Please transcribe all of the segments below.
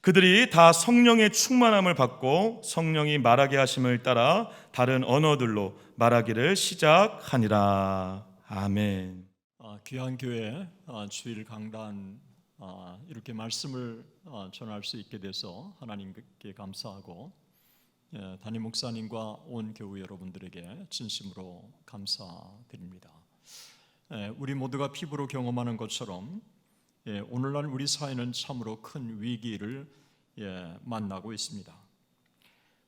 그들이 다 성령의 충만함을 받고 성령이 말하게 하심을 따라 다른 언어들로 말하기를 시작하니라. 아멘. 귀한 교회 주일 강단 이렇게 말씀을 전할 수 있게 돼서 하나님께 감사하고 담임 목사님과 온 교회 여러분들에게 진심으로 감사드립니다. 우리 모두가 피부로 경험하는 것처럼 오늘날 우리 사회는 참으로 큰 위기를 만나고 있습니다.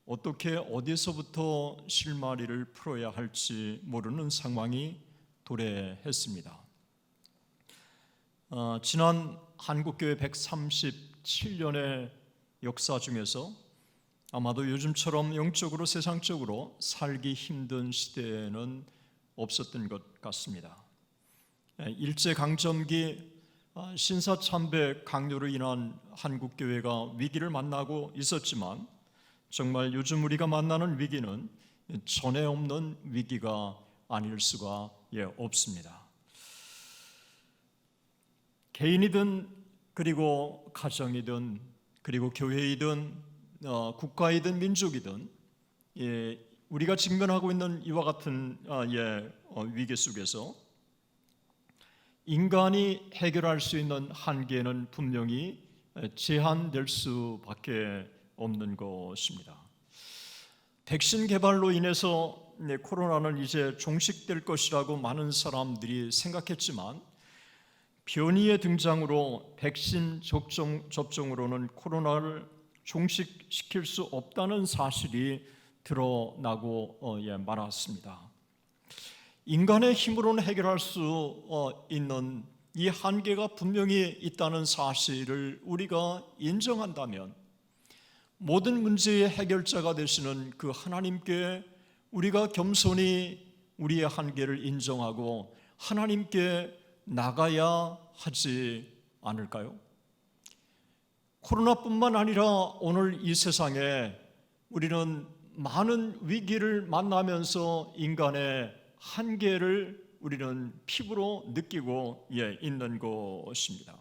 어떻게 어디서부터 실마리를 풀어야 할지 모르는 상황이 도래했습니다. 지난 한국교회 137년의 역사 중에서 아마도 요즘처럼 영적으로 세상적으로 살기 힘든 시대는 없었던 것 같습니다. 일제강점기 신사참배 강요로 인한 한국교회가 위기를 만나고 있었지만 정말 요즘 우리가 만나는 위기는 전에 없는 위기가 아닐 수가 없습니다. 개인이든 그리고 가정이든 그리고 교회이든 국가이든 민족이든 우리가 직면하고 있는 이와 같은 위기 속에서 인간이 해결할 수 있는 한계는 분명히 제한될 수밖에 없는 것입니다. 백신 개발로 인해서 코로나는 이제 종식될 것이라고 많은 사람들이 생각했지만 변이의 등장으로 백신 접종으로는 코로나를 종식시킬 수 없다는 사실이 드러나고 말았습니다. 인간의 힘으로는 해결할 수 있는 이 한계가 분명히 있다는 사실을 우리가 인정한다면 모든 문제의 해결자가 되시는 그 하나님께 우리가 겸손히 우리의 한계를 인정하고 하나님께 나가야 하지 않을까요? 코로나뿐만 아니라 오늘 이 세상에 우리는 많은 위기를 만나면서 인간의 한계를 우리는 피부로 느끼고 있는 것입니다.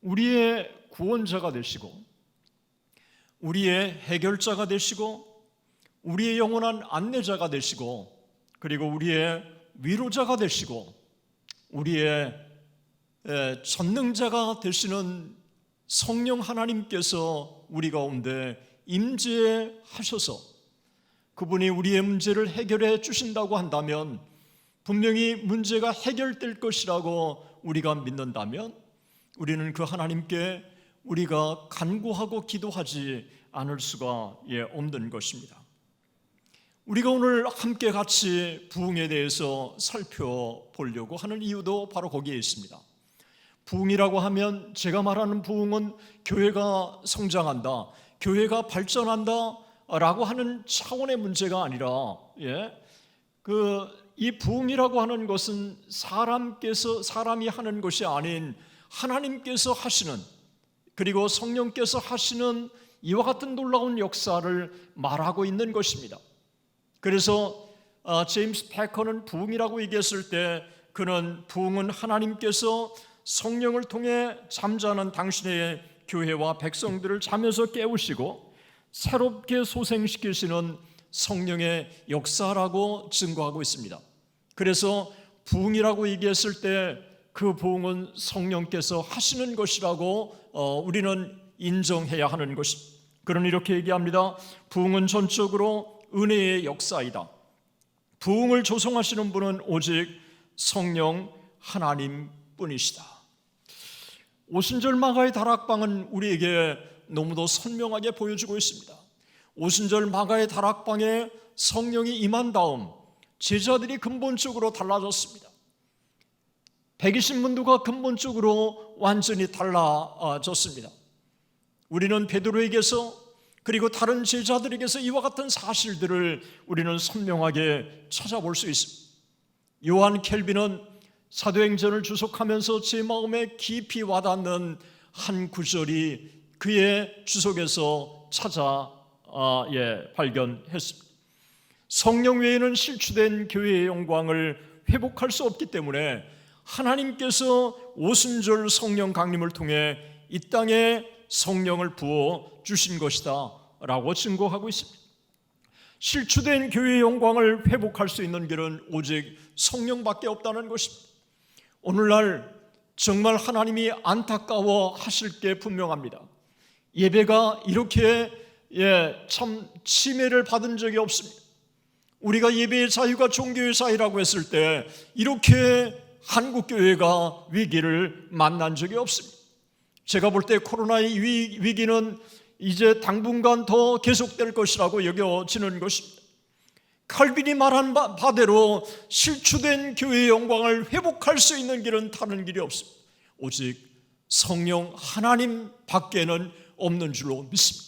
우리의 구원자가 되시고 우리의 해결자가 되시고 우리의 영원한 안내자가 되시고 그리고 우리의 위로자가 되시고 우리의 전능자가 되시는 성령 하나님께서 우리 가운데 임재하셔서 그분이 우리의 문제를 해결해 주신다고 한다면 분명히 문제가 해결될 것이라고 우리가 믿는다면 우리는 그 하나님께 우리가 간구하고 기도하지 않을 수가 없는 것입니다. 우리가 오늘 함께 같이 부흥에 대해서 살펴보려고 하는 이유도 바로 거기에 있습니다. 부흥이라고 하면 제가 말하는 부흥은 교회가 성장한다, 교회가 발전한다 라고 하는 차원의 문제가 아니라 이 부흥이라고 하는 것은 사람이 하는 것이 아닌 하나님께서 하시는 그리고 성령께서 하시는 이와 같은 놀라운 역사를 말하고 있는 것입니다. 그래서 제임스 패커는 부흥이라고 얘기했을 때 그는 부흥은 하나님께서 성령을 통해 잠자는 당신의 교회와 백성들을 잠에서 깨우시고 새롭게 소생시키시는 성령의 역사라고 증거하고 있습니다. 그래서 부흥이라고 얘기했을 때 그 부흥은 성령께서 하시는 것이라고 우리는 인정해야 하는 것입니다. 그는 이렇게 얘기합니다. 부흥은 전적으로 은혜의 역사이다. 부흥을 조성하시는 분은 오직 성령 하나님뿐이시다. 오순절 마가의 다락방은 우리에게 너무도 선명하게 보여주고 있습니다. 오순절 마가의 다락방에 성령이 임한 다음 제자들이 근본적으로 달라졌습니다. 120문도가 근본적으로 완전히 달라졌습니다. 우리는 베드로에게서 그리고 다른 제자들에게서 이와 같은 사실들을 우리는 선명하게 찾아볼 수 있습니다. 요한 켈빈은 사도행전을 주석하면서 제 마음에 깊이 와닿는 한 구절이 그의 주석에서 찾아 발견했습니다. 성령 외에는 실추된 교회의 영광을 회복할 수 없기 때문에 하나님께서 오순절 성령 강림을 통해 이 땅에 성령을 부어 주신 것이다 라고 증거하고 있습니다. 실추된 교회의 영광을 회복할 수 있는 길은 오직 성령밖에 없다는 것입니다. 오늘날 정말 하나님이 안타까워 하실 게 분명합니다. 예배가 이렇게 참 침해를 받은 적이 없습니다. 우리가 예배의 자유가 종교의 자유라고 했을 때 이렇게 한국교회가 위기를 만난 적이 없습니다. 제가 볼 때 코로나의 위기는 이제 당분간 더 계속될 것이라고 여겨지는 것입니다. 칼빈이 말한 바대로 실추된 교회의 영광을 회복할 수 있는 길은 다른 길이 없습니다. 오직 성령 하나님 밖에는 없는 줄로 믿습니다.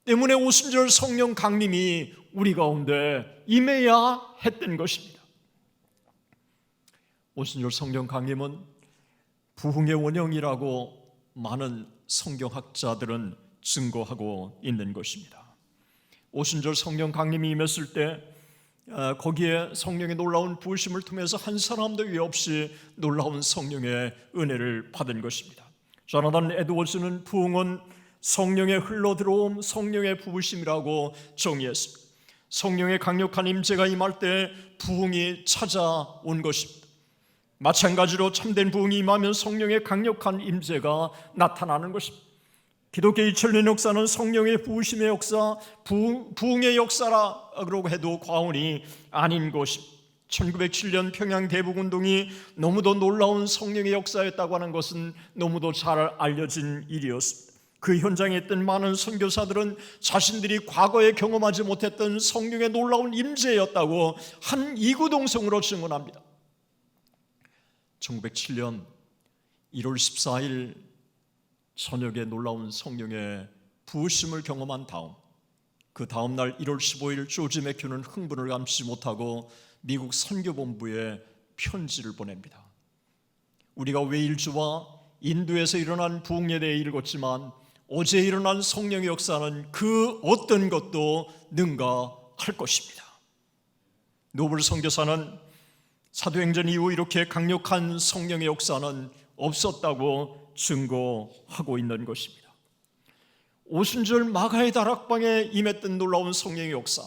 때문에 오순절 성령 강림이 우리 가운데 임해야 했던 것입니다. 오순절 성령 강림은 부흥의 원형이라고 많은 성경학자들은 증거하고 있는 것입니다. 오순절 성령 강림이 임했을 때 거기에 성령의 놀라운 부으심을 통해서 한 사람도 위 없이 놀라운 성령의 은혜를 받은 것입니다. 조나단 에드워즈는 부흥은 성령의 흘러들어옴, 성령의 부으심이라고 정의했습니다. 성령의 강력한 임재가 임할 때 부흥이 찾아온 것입니다. 마찬가지로 참된 부흥이 임하면 성령의 강력한 임재가 나타나는 것입니다. 기독교 2000년 역사는 성령의 부으심의 역사, 부흥의 역사라고 해도 과언이 아닌 것입니다. 1907년 평양 대북운동이 너무도 놀라운 성령의 역사였다고 하는 것은 너무도 잘 알려진 일이었습니다. 그 현장에 있던 많은 선교사들은 자신들이 과거에 경험하지 못했던 성령의 놀라운 임재였다고 한 이구동성으로 증언합니다. 1907년 1월 14일 저녁에 놀라운 성령의 부으심을 경험한 다음 그 다음 날 1월 15일 조지 맥큐는 흥분을 감추지 못하고 미국 선교본부에 편지를 보냅니다. 우리가 웨일즈와 인도에서 일어난 부흥에 대해 읽었지만 어제 일어난 성령의 역사는 그 어떤 것도 능가할 것입니다. 노블 선교사는 사도행전 이후 이렇게 강력한 성령의 역사는 없었다고 증거하고 있는 것입니다. 오순절 마가의 다락방에 임했던 놀라운 성령의 역사,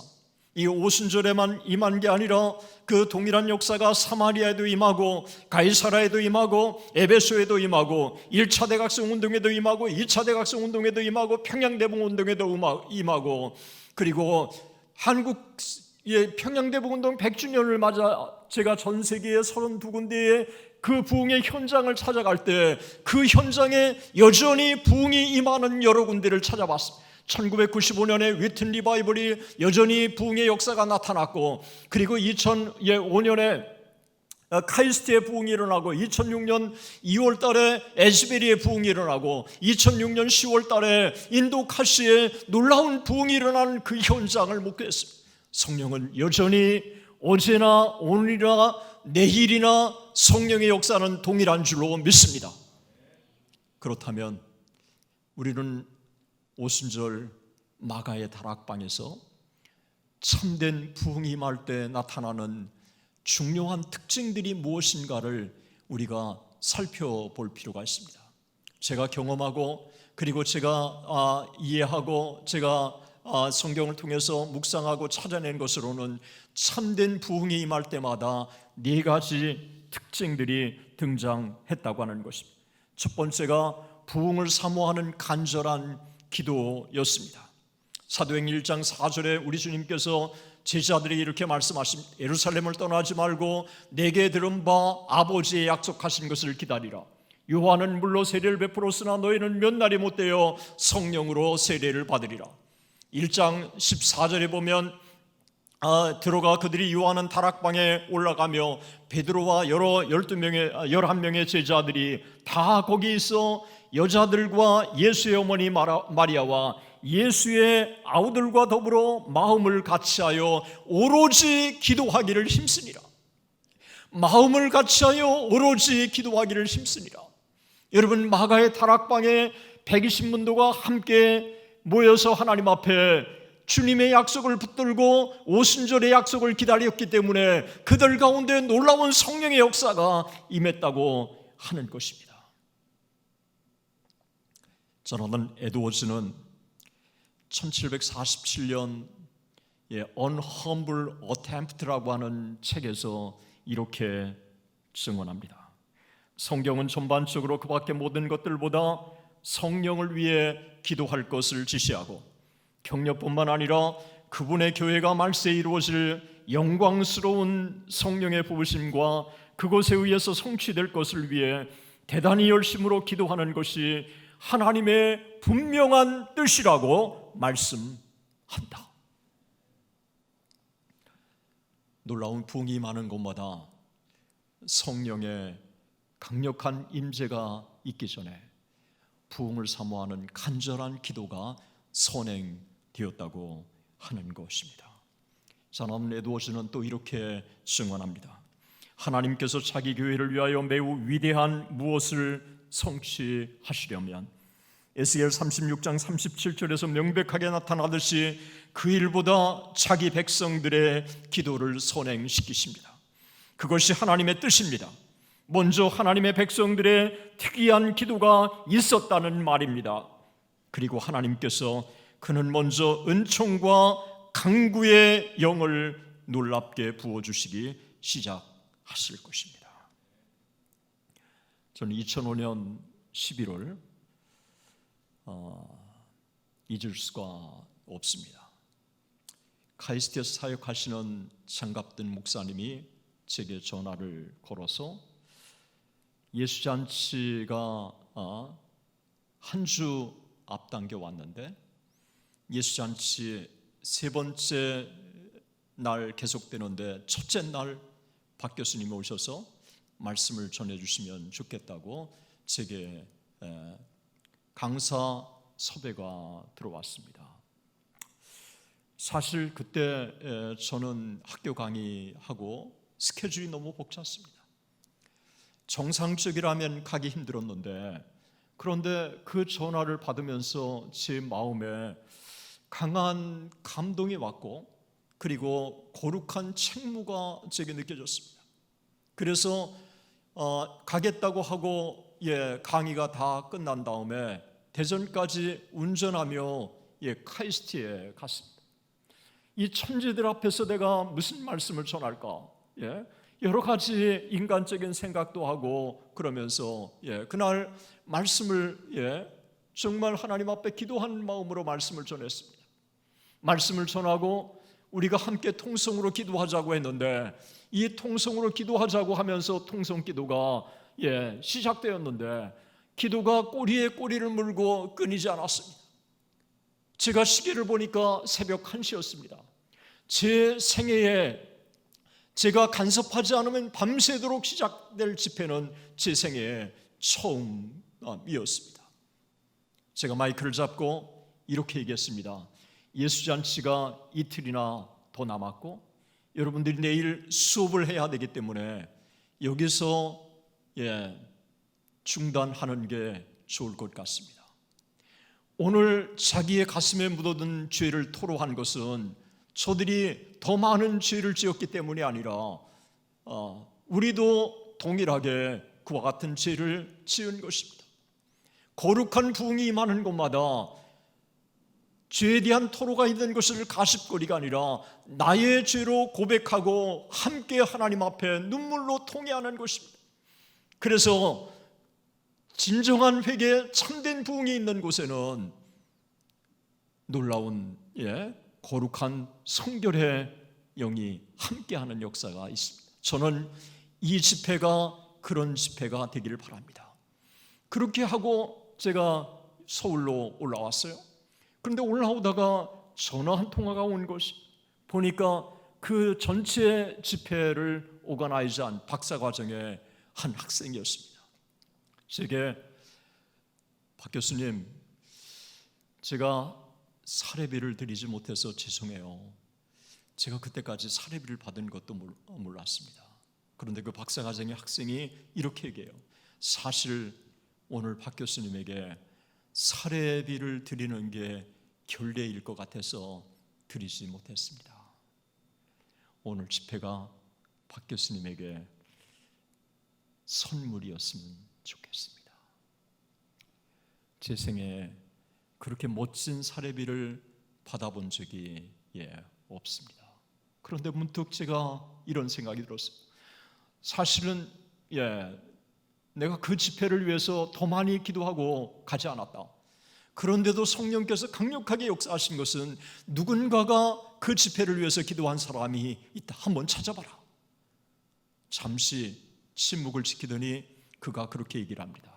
이 오순절에만 임한 게 아니라 그 동일한 역사가 사마리아에도 임하고 가이사라에도 임하고 에베소에도 임하고 1차 대각성 운동에도 임하고 2차 대각성 운동에도 임하고 평양대북 운동에도 임하고 그리고 한국의 평양대북 운동 100주년을 맞아 제가 전 세계의 32군데의 그 부흥의 현장을 찾아갈 때 그 현장에 여전히 부흥이 임하는 여러 군데를 찾아봤습니다. 1995년에 위튼 리바이벌이 여전히 부흥의 역사가 나타났고, 그리고 2005년에 카이스트의 부흥이 일어나고, 2006년 2월 달에 에즈베리의 부흥이 일어나고, 2006년 10월 달에 인도 카시에 놀라운 부흥이 일어나는 그 현장을 목도했습니다. 성령은 여전히 어제나 오늘이나 내일이나 성령의 역사는 동일한 줄로 믿습니다. 그렇다면 우리는 오순절 마가의 다락방에서 참된 부흥이 임할 때 나타나는 중요한 특징들이 무엇인가를 우리가 살펴볼 필요가 있습니다. 제가 경험하고 그리고 제가 이해하고 제가 성경을 통해서 묵상하고 찾아낸 것으로는 참된 부흥이 임할 때마다 네 가지 특징들이 등장했다고 하는 것입니다. 첫 번째가 부흥을 사모하는 간절한 기도였습니다. 사도행전 1장 4절에 우리 주님께서 제자들이 이렇게 말씀하십니다. 예루살렘을 떠나지 말고 내게 들은 바 아버지의 약속하신 것을 기다리라. 요한은 물로 세례를 베풀었으나 너희는 몇 날이 못되어 성령으로 세례를 받으리라. 1장 14절에 보면 들어가 그들이 요한은 다락방에 올라가며 베드로와 11명의 제자들이 다 거기 있어 여자들과 예수의 어머니 마리아와 예수의 아우들과 더불어 마음을 같이하여 오로지 기도하기를 힘쓰니라. 마음을 같이하여 오로지 기도하기를 힘쓰니라. 여러분, 마가의 다락방에 120문도가 함께 모여서 하나님 앞에 주님의 약속을 붙들고 오순절의 약속을 기다렸기 때문에 그들 가운데 놀라운 성령의 역사가 임했다고 하는 것입니다. 조나단 에드워즈는 1747년 Unhumble Attempt라고 하는 책에서 이렇게 증언합니다. 성경은 전반적으로 그 밖의 모든 것들보다 성령을 위해 기도할 것을 지시하고 격려뿐만 아니라 그분의 교회가 말세에 이루어질 영광스러운 성령의 부으심과 그것에 의해서 성취될 것을 위해 대단히 열심으로 기도하는 것이 하나님의 분명한 뜻이라고 말씀한다. 놀라운 부흥이 많은 곳마다 성령의 강력한 임재가 있기 전에 부흥을 사모하는 간절한 기도가 선행되었다고 하는 것입니다. 자나단 에드워즈는 또 이렇게 증언합니다. 하나님께서 자기 교회를 위하여 매우 위대한 무엇을 성취하시려면 에스겔 36장 37절에서 명백하게 나타나듯이 그 일보다 자기 백성들의 기도를 선행시키십니다. 그것이 하나님의 뜻입니다. 먼저 하나님의 백성들의 특이한 기도가 있었다는 말입니다. 그리고 하나님께서 그는 먼저 은총과 강구의 영을 놀랍게 부어주시기 시작하실 것입니다. 저는 2005년 11월 잊을 수가 없습니다. 카이스트에서 사역하시는 장갑든 목사님이 제게 전화를 걸어서 예수잔치가 한 주 앞당겨 왔는데 예수잔치 세 번째 날 계속되는데 첫째 날 박 교수님이 오셔서 말씀을 전해주시면 좋겠다고 제게 강사 섭외가 들어왔습니다. 사실 그때 저는 학교 강의하고 스케줄이 너무 벅찼습니다. 정상적이라면 가기 힘들었는데 그런데 그 전화를 받으면서 제 마음에 강한 감동이 왔고 그리고 거룩한 책무가 제게 느껴졌습니다. 그래서 가겠다고 하고 강의가 다 끝난 다음에 대전까지 운전하며 카이스트에 갔습니다. 이 천지들 앞에서 내가 무슨 말씀을 전할까? 여러 가지 인간적인 생각도 하고 그러면서 그날 말씀을 정말 하나님 앞에 기도한 마음으로 말씀을 전했습니다. 말씀을 전하고 우리가 함께 통성으로 기도하자고 했는데 이 통성으로 기도하자고 하면서 통성 기도가 시작되었는데 기도가 꼬리에 꼬리를 물고 끊이지 않았습니다. 제가 시계를 보니까 새벽 1시였습니다. 제 생애에 제가 간섭하지 않으면 밤새도록 시작될 집회는 제 생애에 처음이었습니다. 제가 마이크를 잡고 이렇게 얘기했습니다. 예수잔치가 이틀이나 더 남았고 여러분들이 내일 수업을 해야 되기 때문에 여기서 중단하는 게 좋을 것 같습니다. 오늘 자기의 가슴에 묻어둔 죄를 토로한 것은 저들이 더 많은 죄를 지었기 때문이 아니라 우리도 동일하게 그와 같은 죄를 지은 것입니다. 거룩한 부흥이 임하는 곳마다 죄에 대한 토로가 있는 것을 가십거리가 아니라 나의 죄로 고백하고 함께 하나님 앞에 눈물로 통회하는 것입니다. 그래서 진정한 회개, 참된 부흥이 있는 곳에는 놀라운 거룩한 성결의 영이 함께하는 역사가 있습니다. 저는 이 집회가 그런 집회가 되기를 바랍니다. 그렇게 하고 제가 서울로 올라왔어요. 그런데 올라오다가 전화 한 통화가 온 것이 보니까 그 전체 집회를 오가나이즈한 박사과정의 한 학생이었습니다. 제게 박 교수님, 제가 사례비를 드리지 못해서 죄송해요. 제가 그때까지 사례비를 받은 것도 몰랐습니다. 그런데 그 박사과정의 학생이 이렇게 얘기해요. 사실 오늘 박 교수님에게 사례비를 드리는 게 결례일 것 같아서 드리지 못했습니다. 오늘 집회가 박 교수님에게 선물이었으면 좋겠습니다. 제 생에 그렇게 멋진 사례비를 받아본 적이 없습니다. 그런데 문득 제가 이런 생각이 들었어요. 사실은 내가 그 집회를 위해서 더 많이 기도하고 가지 않았다. 그런데도 성령께서 강력하게 역사하신 것은 누군가가 그 집회를 위해서 기도한 사람이 있다. 한번 찾아봐라. 잠시 침묵을 지키더니 그가 그렇게 얘기를 합니다.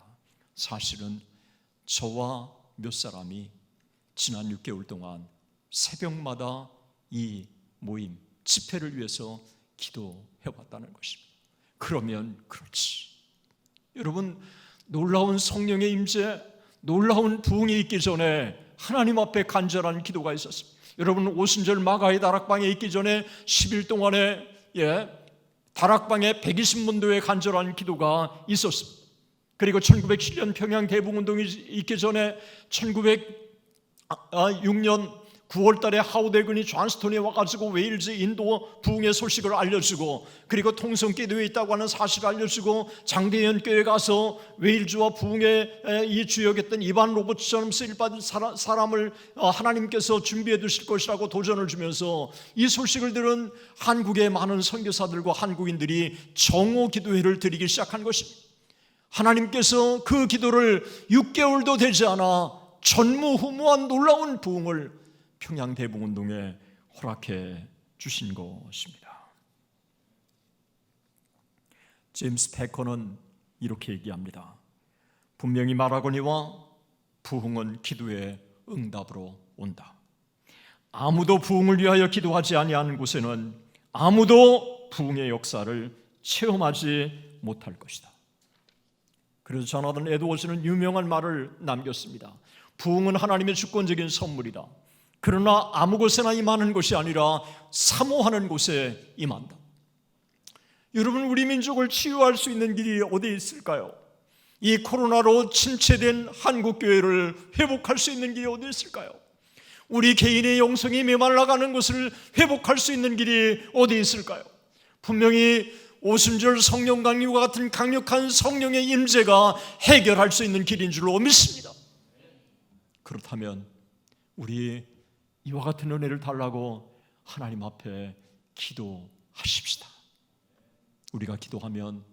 사실은 저와 몇 사람이 지난 6개월 동안 새벽마다 이 모임, 집회를 위해서 기도해봤다는 것입니다. 그러면 그렇지. 여러분, 놀라운 성령의 임재, 놀라운 부흥이 있기 전에 하나님 앞에 간절한 기도가 있었습니다. 여러분, 오순절 마가의 다락방에 있기 전에 10일 동안에 다락방에 120문도의 간절한 기도가 있었습니다. 그리고 1907년 평양 대북운동이 있기 전에 1906년 9월 달에 하우대군이 존스톤에 와가지고 웨일즈 인도 부흥의 소식을 알려주고, 그리고 통성기도에 있다고 하는 사실을 알려주고, 장대현 교회 가서 웨일즈와 부흥의 이 주역했던 이반 로버츠처럼 쓰임받은 사람을 하나님께서 준비해 두실 것이라고 도전을 주면서 이 소식을 들은 한국의 많은 선교사들과 한국인들이 정오 기도회를 드리기 시작한 것입니다. 하나님께서 그 기도를 6개월도 되지 않아 전무후무한 놀라운 부흥을 평양 대북운동에 허락해 주신 것입니다. 제임스 패커는 이렇게 얘기합니다. 분명히 말하거니와 부흥은 기도의 응답으로 온다. 아무도 부흥을 위하여 기도하지 아니하는 곳에는 아무도 부흥의 역사를 체험하지 못할 것이다. 그래서 조나단 에드워즈는 유명한 말을 남겼습니다. 부흥은 하나님의 주권적인 선물이다. 그러나 아무 곳에나 임하는 것이 아니라 사모하는 곳에 임한다. 여러분, 우리 민족을 치유할 수 있는 길이 어디에 있을까요? 이 코로나로 침체된 한국교회를 회복할 수 있는 길이 어디에 있을까요? 우리 개인의 영성이 메말라가는 것을 회복할 수 있는 길이 어디에 있을까요? 분명히 오순절 성령 강림과 같은 강력한 성령의 임재가 해결할 수 있는 길인 줄로 믿습니다. 그렇다면 우리 이와 같은 은혜를 달라고 하나님 앞에 기도하십시다. 우리가 기도하면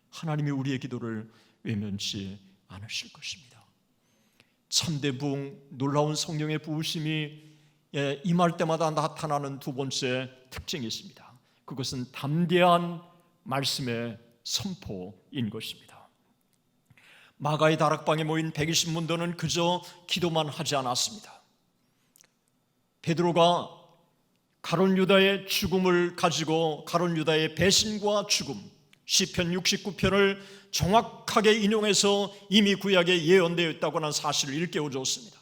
하나님이 우리의 기도를 외면치 않으실 것입니다. 참대 부흥, 놀라운 성령의 부으심이 임할 때마다 나타나는 두 번째 특징이 있습니다. 그것은 담대한 말씀의 선포인 것입니다. 마가의 다락방에 모인 120문도는 그저 기도만 하지 않았습니다. 베드로가 가룟 유다의 죽음을 가지고 가룟 유다의 배신과 죽음, 시편 69편을 정확하게 인용해서 이미 구약에 예언되어 있다고 하는 사실을 일깨워줬습니다.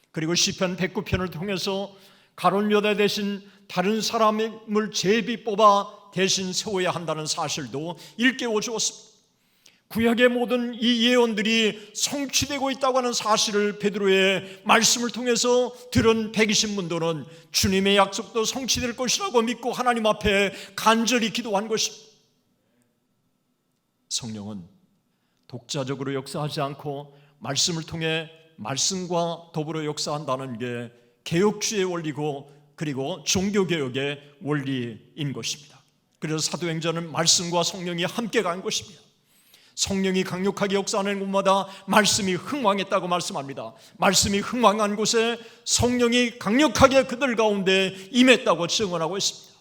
그리고 시편 109편을 통해서 가룟 유다 대신 다른 사람을 제비 뽑아 대신 세워야 한다는 사실도 일깨워 주었습니다. 구약의 모든 이 예언들이 성취되고 있다고 하는 사실을 베드로의 말씀을 통해서 들은 120문도는 주님의 약속도 성취될 것이라고 믿고 하나님 앞에 간절히 기도한 것입니다. 성령은 독자적으로 역사하지 않고 말씀을 통해 말씀과 더불어 역사한다는 게 개혁주의 원리고 그리고 종교개혁의 원리인 것입니다. 그래서 사도행전은 말씀과 성령이 함께 간 것입니다. 성령이 강력하게 역사하는 곳마다 말씀이 흥왕했다고 말씀합니다. 말씀이 흥왕한 곳에 성령이 강력하게 그들 가운데 임했다고 증언하고 있습니다.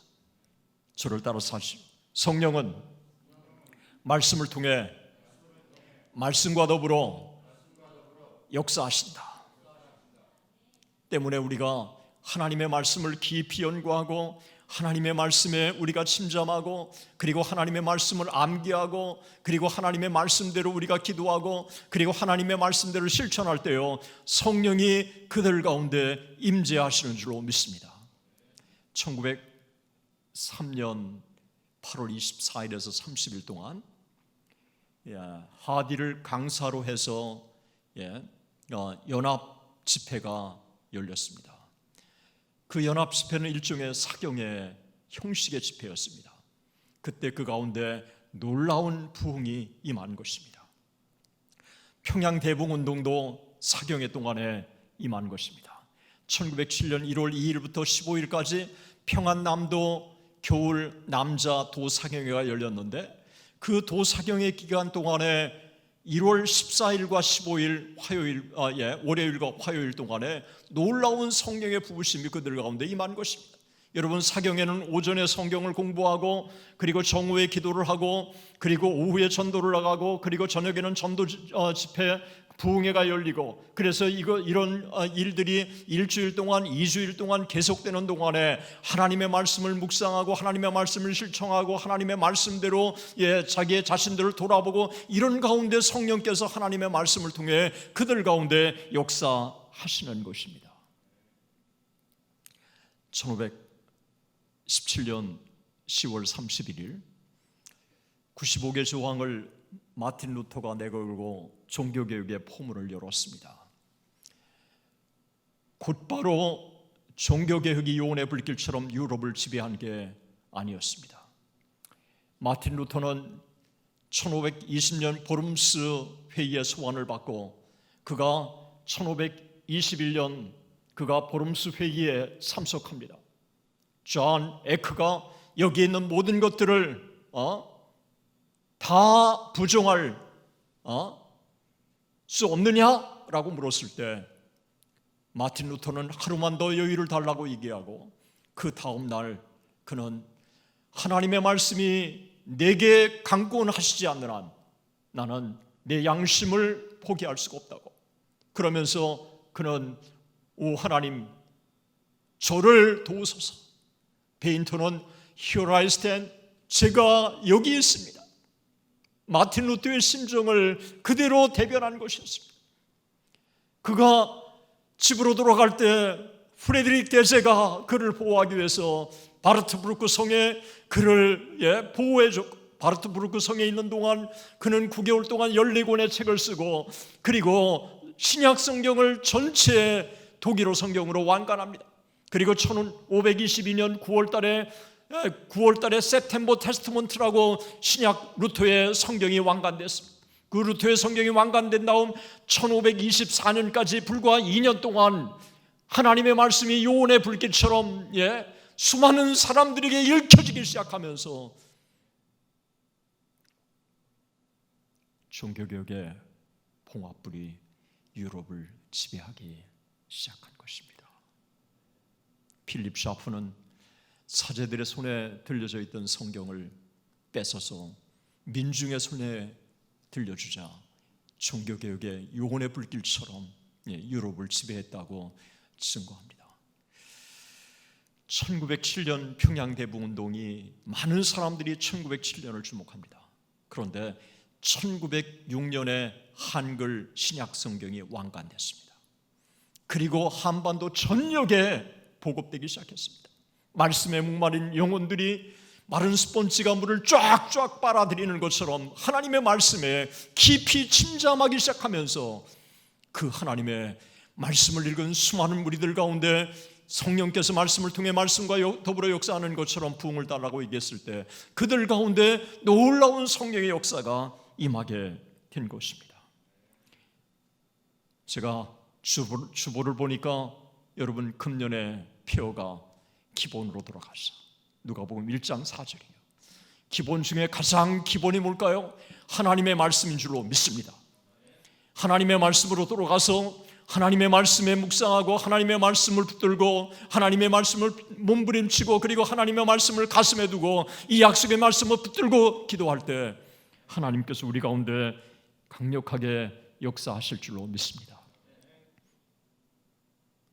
저를 따라 사시오. 성령은 말씀을 통해 말씀과 더불어 역사하신다. 때문에 우리가 하나님의 말씀을 깊이 연구하고 하나님의 말씀에 우리가 침잠하고 그리고 하나님의 말씀을 암기하고 그리고 하나님의 말씀대로 우리가 기도하고 그리고 하나님의 말씀대로 실천할 때요, 성령이 그들 가운데 임재하시는 줄로 믿습니다. 1903년 8월 24일에서 30일 동안 하디를 강사로 해서 연합 집회가 열렸습니다. 그 연합 집회는 일종의 사경의 형식의 집회였습니다. 그때 그 가운데 놀라운 부흥이 임한 것입니다. 평양 대북운동도 사경의 동안에 임한 것입니다. 1907년 1월 2일부터 15일까지 평안남도 겨울 남자 도사경회가 열렸는데, 그 도사경회 기간 동안에 1월 14일과 15일 월요일과 화요일 동안에 놀라운 성령의 부으심이 그들 가운데 임한 것입니다. 여러분, 사경회는 오전에 성경을 공부하고, 그리고 정오에 기도를 하고, 그리고 오후에 전도를 나가고, 그리고 저녁에는 전도 집회 부흥회가 열리고, 그래서 이런 일들이 일주일 동안, 2주일 동안 계속되는 동안에 하나님의 말씀을 묵상하고, 하나님의 말씀을 실천하고, 하나님의 말씀대로 자기의 자신들을 돌아보고, 이런 가운데 성령께서 하나님의 말씀을 통해 그들 가운데 역사하시는 것입니다. 1517년 10월 31일 95개 조항을 마틴 루터가 내걸고 종교개혁의 포문을 열었습니다. 곧바로 종교개혁이 요원의 불길처럼 유럽을 지배한 게 아니었습니다. 마틴 루터는 1520년 보름스 회의의 소환을 받고, 그가 1521년 그가 보름스 회의에 참석합니다. 존 에크가 여기 있는 모든 것들을 다 부정할 수 없느냐라고 물었을 때, 마틴 루터는 하루만 더 여유를 달라고 얘기하고, 그 다음 날 그는 하나님의 말씀이 내게 강권하시지 않는 한 나는 내 양심을 포기할 수가 없다고, 그러면서 그는 오 하나님, 저를 도우소서. 베인턴은 Here I stand, 제가 여기 있습니다. 마틴 루터의 심정을 그대로 대변한 것이었습니다. 그가 집으로 돌아갈 때 프레드릭 대제가 그를 보호하기 위해서 바르트부르크 성에 그를 보호해줬고, 바르트부르크 성에 있는 동안 그는 9개월 동안 14권의 책을 쓰고, 그리고 신약 성경을 전체 독일어 성경으로 완간합니다. 그리고 1522년 9월달에 세템버 테스트먼트라고 신약 루터의 성경이 완간됐습니다. 그 루터의 성경이 완간된 다음 1524년까지 불과 2년 동안 하나님의 말씀이 요원의 불길처럼 수많은 사람들에게 읽혀지기 시작하면서 종교개혁의 봉합불이 유럽을 지배하기 시작한 것입니다. 필립 샤프는 사제들의 손에 들려져 있던 성경을 뺏어서 민중의 손에 들려주자 종교개혁의 요원의 불길처럼 유럽을 지배했다고 증거합니다. 1907년 평양대붕운동이 많은 사람들이 1907년을 주목합니다. 그런데 1906년에 한글 신약 성경이 완간됐습니다. 그리고 한반도 전역에 보급되기 시작했습니다. 말씀에 목마른 영혼들이 마른 스펀지가 물을 쫙쫙 빨아들이는 것처럼 하나님의 말씀에 깊이 침잠하기 시작하면서, 그 하나님의 말씀을 읽은 수많은 무리들 가운데 성령께서 말씀을 통해 말씀과 더불어 역사하는 것처럼 부흥을 달라고 얘기했을 때, 그들 가운데 놀라운 성령의 역사가 임하게 된 것입니다. 제가 주보를 보니까 여러분, 금년에 폐허가 기본으로 돌아가서 누가복음 1장 4절이에요. 기본 중에 가장 기본이 뭘까요? 하나님의 말씀인 줄로 믿습니다. 하나님의 말씀으로 돌아가서 하나님의 말씀에 묵상하고, 하나님의 말씀을 붙들고, 하나님의 말씀을 몸부림치고, 그리고 하나님의 말씀을 가슴에 두고 이 약속의 말씀을 붙들고 기도할 때 하나님께서 우리 가운데 강력하게 역사하실 줄로 믿습니다.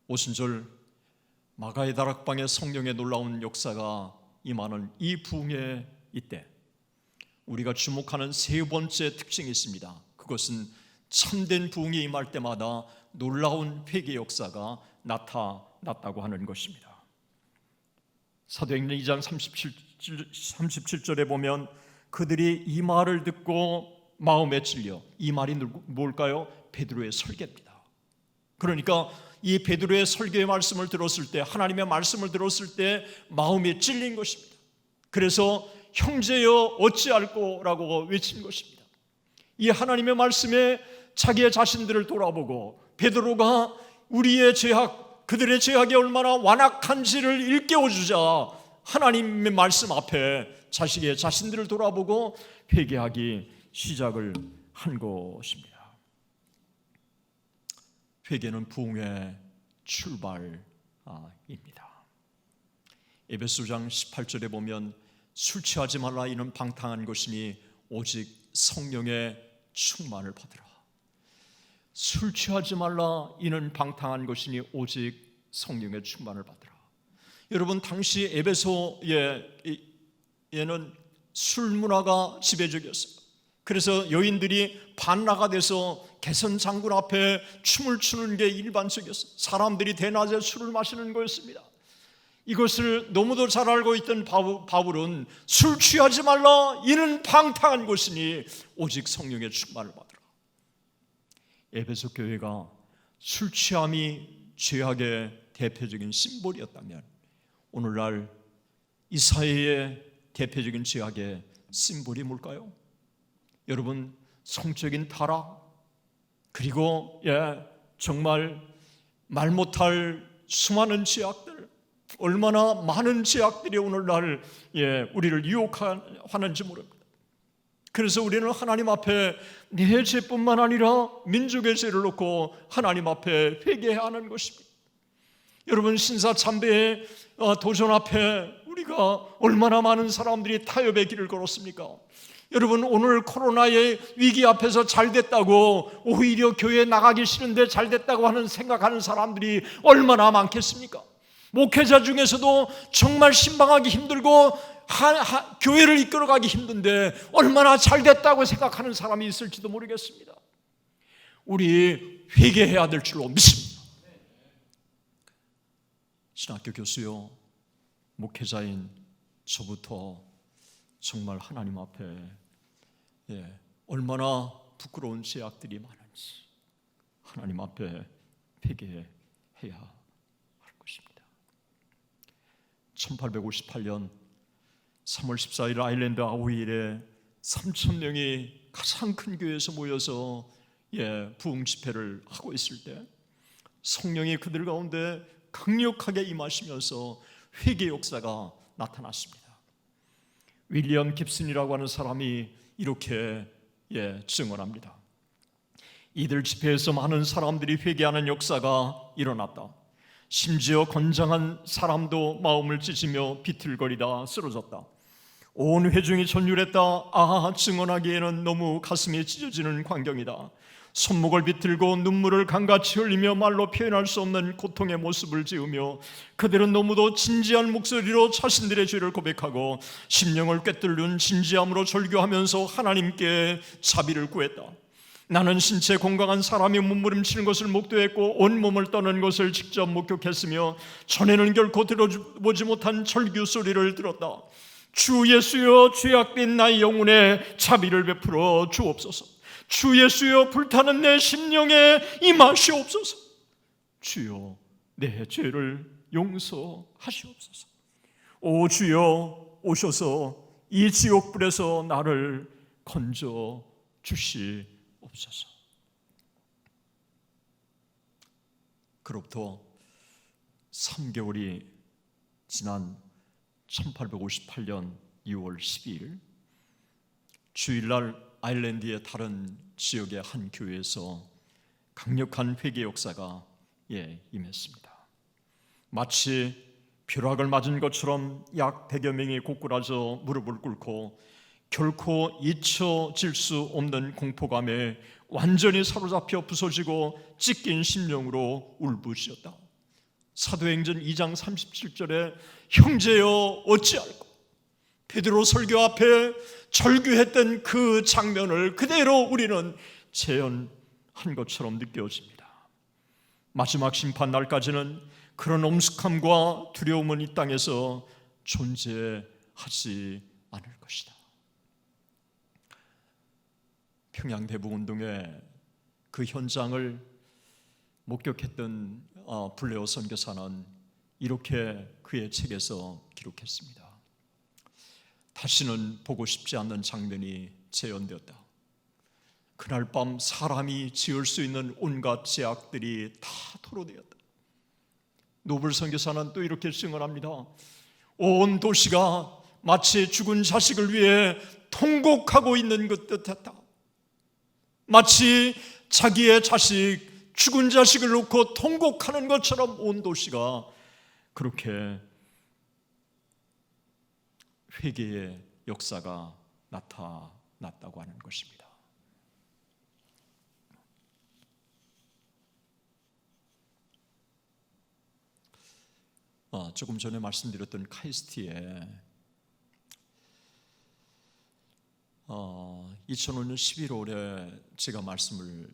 오순절 마가의 다락방에 성령의 놀라운 역사가 임하는 이 부흥의 이때 우리가 주목하는 세 번째 특징이 있습니다. 그것은 참된 부흥이 임할 때마다 놀라운 회개 역사가 나타났다고 하는 것입니다. 사도행전 2장 37절에 보면 그들이 이 말을 듣고 마음에 찔려, 이 말이 뭘까요? 베드로의 설교입니다. 그러니까 이 베드로의 설교의 말씀을 들었을 때, 하나님의 말씀을 들었을 때 마음이 찔린 것입니다. 그래서 형제여 어찌할꼬라고 외친 것입니다. 이 하나님의 말씀에 자기의 자신들을 돌아보고 베드로가 우리의 죄악, 그들의 죄악이 얼마나 완악한지를 일깨워주자 하나님의 말씀 앞에 자신들을 돌아보고 회개하기 시작을 한 것입니다. 회개는 부흥의 출발입니다. 에베소장 18절에 보면 술 취하지 말라 이는 방탕한 것이니 오직 성령의 충만을 받으라. 술 취하지 말라 이는 방탕한 것이니 오직 성령의 충만을 받으라. 여러분, 당시 에베소에는 술 문화가 지배적이었어요. 그래서 여인들이 반나가 돼서 개선 장군 앞에 춤을 추는 게 일반적이었어요. 사람들이 대낮에 술을 마시는 거였습니다. 이것을 너무도 잘 알고 있던 바울은 술 취하지 말라 이는 방탕한 것이니 오직 성령의 충만을 받으라. 에베소 교회가 술 취함이 죄악의 대표적인 심볼이었다면 오늘날 이 사회의 대표적인 죄악의 심볼이 뭘까요? 여러분, 성적인 타락, 그리고 정말 말 못할 수많은 죄악들, 얼마나 많은 죄악들이 오늘날 우리를 유혹하는지 모릅니다. 그래서 우리는 하나님 앞에 내 죄뿐만 아니라 민족의 죄를 놓고 하나님 앞에 회개해야 하는 것입니다. 여러분, 신사참배의 도전 앞에 우리가 얼마나 많은 사람들이 타협의 길을 걸었습니까? 여러분, 오늘 코로나의 위기 앞에서 잘 됐다고 오히려 교회에 나가기 싫은데 잘 됐다고 생각하는 사람들이 얼마나 많겠습니까? 목회자 중에서도 정말 신방하기 힘들고 교회를 이끌어가기 힘든데 얼마나 잘 됐다고 생각하는 사람이 있을지도 모르겠습니다. 우리 회개해야 될 줄로 믿습니다. 신학교 교수요, 목회자인 저부터 정말 하나님 앞에 얼마나 부끄러운 죄악들이 많은지 하나님 앞에 회개해야 할 것입니다. 1858년 3월 14일 아일랜드 아우일에 3,000명이 가장 큰 교회에서 모여서 부흥 집회를 하고 있을 때 성령이 그들 가운데 강력하게 임하시면서 회개 역사가 나타났습니다. 윌리엄 깁슨이라고 하는 사람이 이렇게 증언합니다. 이들 집회에서 많은 사람들이 회개하는 역사가 일어났다. 심지어 건장한 사람도 마음을 찢으며 비틀거리다 쓰러졌다. 온 회중이 전율했다. 증언하기에는 너무 가슴이 찢어지는 광경이다. 손목을 비틀고 눈물을 강같이 흘리며 말로 표현할 수 없는 고통의 모습을 지으며 그들은 너무도 진지한 목소리로 자신들의 죄를 고백하고 심령을 꿰뚫는 진지함으로 절규하면서 하나님께 자비를 구했다. 나는 신체 건강한 사람이 몸부림치는 것을 목도했고 온몸을 떠는 것을 직접 목격했으며 전에는 결코 들어보지 못한 절규 소리를 들었다. 주 예수여, 죄악된 나의 영혼에 자비를 베풀어 주옵소서. 주 예수여, 불타는 내 심령에 임하시옵소서. 주여, 내 죄를 용서하시옵소서. 오 주여, 오셔서 이 지옥불에서 나를 건져 주시옵소서. 그로부터 3개월이 지난 1858년 2월 12일 주일날 아일랜드의 다른 지역의 한 교회에서 강력한 회개 역사가 임했습니다. 마치 벼락을 맞은 것처럼 약 100여 명이 고꾸라져 무릎을 꿇고 결코 잊혀질 수 없는 공포감에 완전히 사로잡혀 부서지고 찢긴 심령으로 울부짖었다. 사도행전 2장 37절에 형제여 어찌할꼬, 베드로 설교 앞에 절규했던 그 장면을 그대로 우리는 재현한 것처럼 느껴집니다. 마지막 심판 날까지는 그런 엄숙함과 두려움은 이 땅에서 존재하지 않을 것이다. 평양 대북운동의 그 현장을 목격했던 블레어 선교사는 이렇게 그의 책에서 기록했습니다. 다시는 보고 싶지 않는 장면이 재현되었다. 그날 밤 사람이 지을 수 있는 온갖 제약들이 다 토로되었다. 노블 선교사는 또 이렇게 증언합니다. 온 도시가 마치 죽은 자식을 위해 통곡하고 있는 것 같았다. 마치 자기의 자식, 죽은 자식을 놓고 통곡하는 것처럼 온 도시가 그렇게 회개의 역사가 나타났다고 하는 것입니다. 조금 전에 말씀드렸던 카이스트에 2005년 11월에 제가 말씀을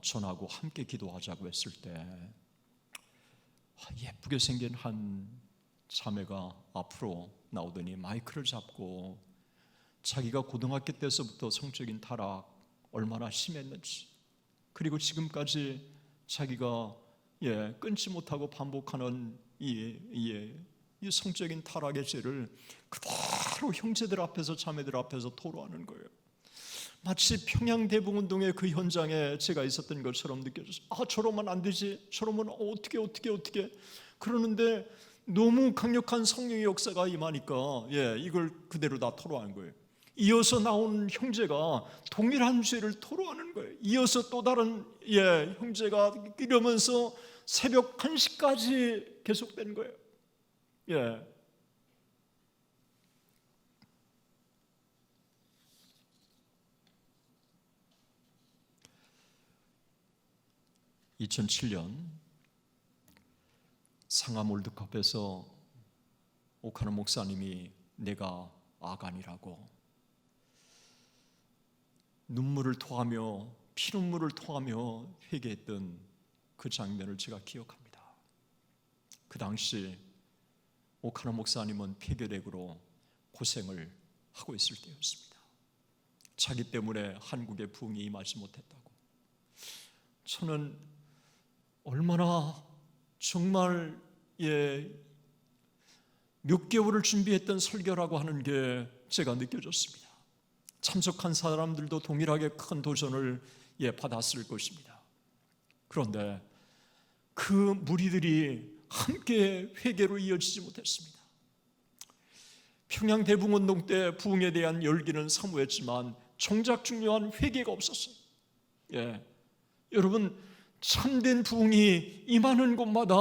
전하고 함께 기도하자고 했을 때 예쁘게 생긴 한 자매가 앞으로 나오더니 마이크를 잡고 자기가 고등학교 때서부터 성적인 타락 얼마나 심했는지, 그리고 지금까지 자기가 끊지 못하고 반복하는 이 성적인 타락의 죄를 그대로 형제들 앞에서 자매들 앞에서 토로하는 거예요. 마치 평양대북운동의 그 현장에 제가 있었던 것처럼 느껴졌어요. 저러면 안 되지, 저러면 어떻게 그러는데 너무 강력한 성령의 역사가 임하니까 이걸 그대로 다 토로하는 거예요. 이어서 나온 형제가 동일한 죄를 토로하는 거예요. 이어서 또 다른 형제가 이러면서 새벽 1시까지 계속된 거예요. 2007년 상암 월드컵에서 오카노 목사님이 내가 아간이라고 눈물을 토하며 피눈물을 토하며 회개했던 그 장면을 제가 기억합니다. 그 당시 오카노 목사님은 폐결핵으로 고생을 하고 있을 때였습니다. 자기 때문에 한국의 부흥이 임하지 못했다고. 저는 얼마나 정말 몇 개월을 준비했던 설교라고 하는 게 제가 느껴졌습니다. 참석한 사람들도 동일하게 큰 도전을 받았을 것입니다. 그런데 그 무리들이 함께 회개로 이어지지 못했습니다. 평양 대붕운동 때 부흥에 대한 열기는 사무했지만 정작 중요한 회개가 없었어요. 여러분, 참된 부흥이 임하는 곳마다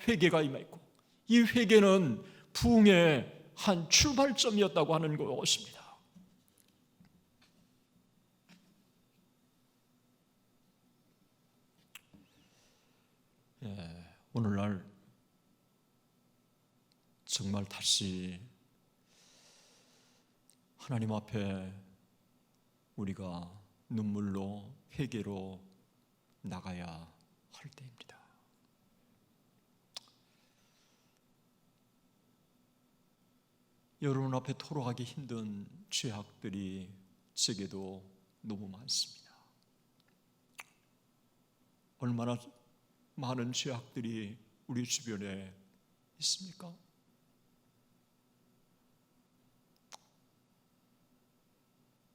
회개가 임했고, 이 회개는 부흥의 한 출발점이었다고 하는 것입니다. 오늘날 정말 다시 하나님 앞에 우리가 눈물로 회개로 나가야 할 때입니다. 여러분 앞에 토로하기 힘든 죄악들이 제게도 너무 많습니다. 얼마나 많은 죄악들이 우리 주변에 있습니까?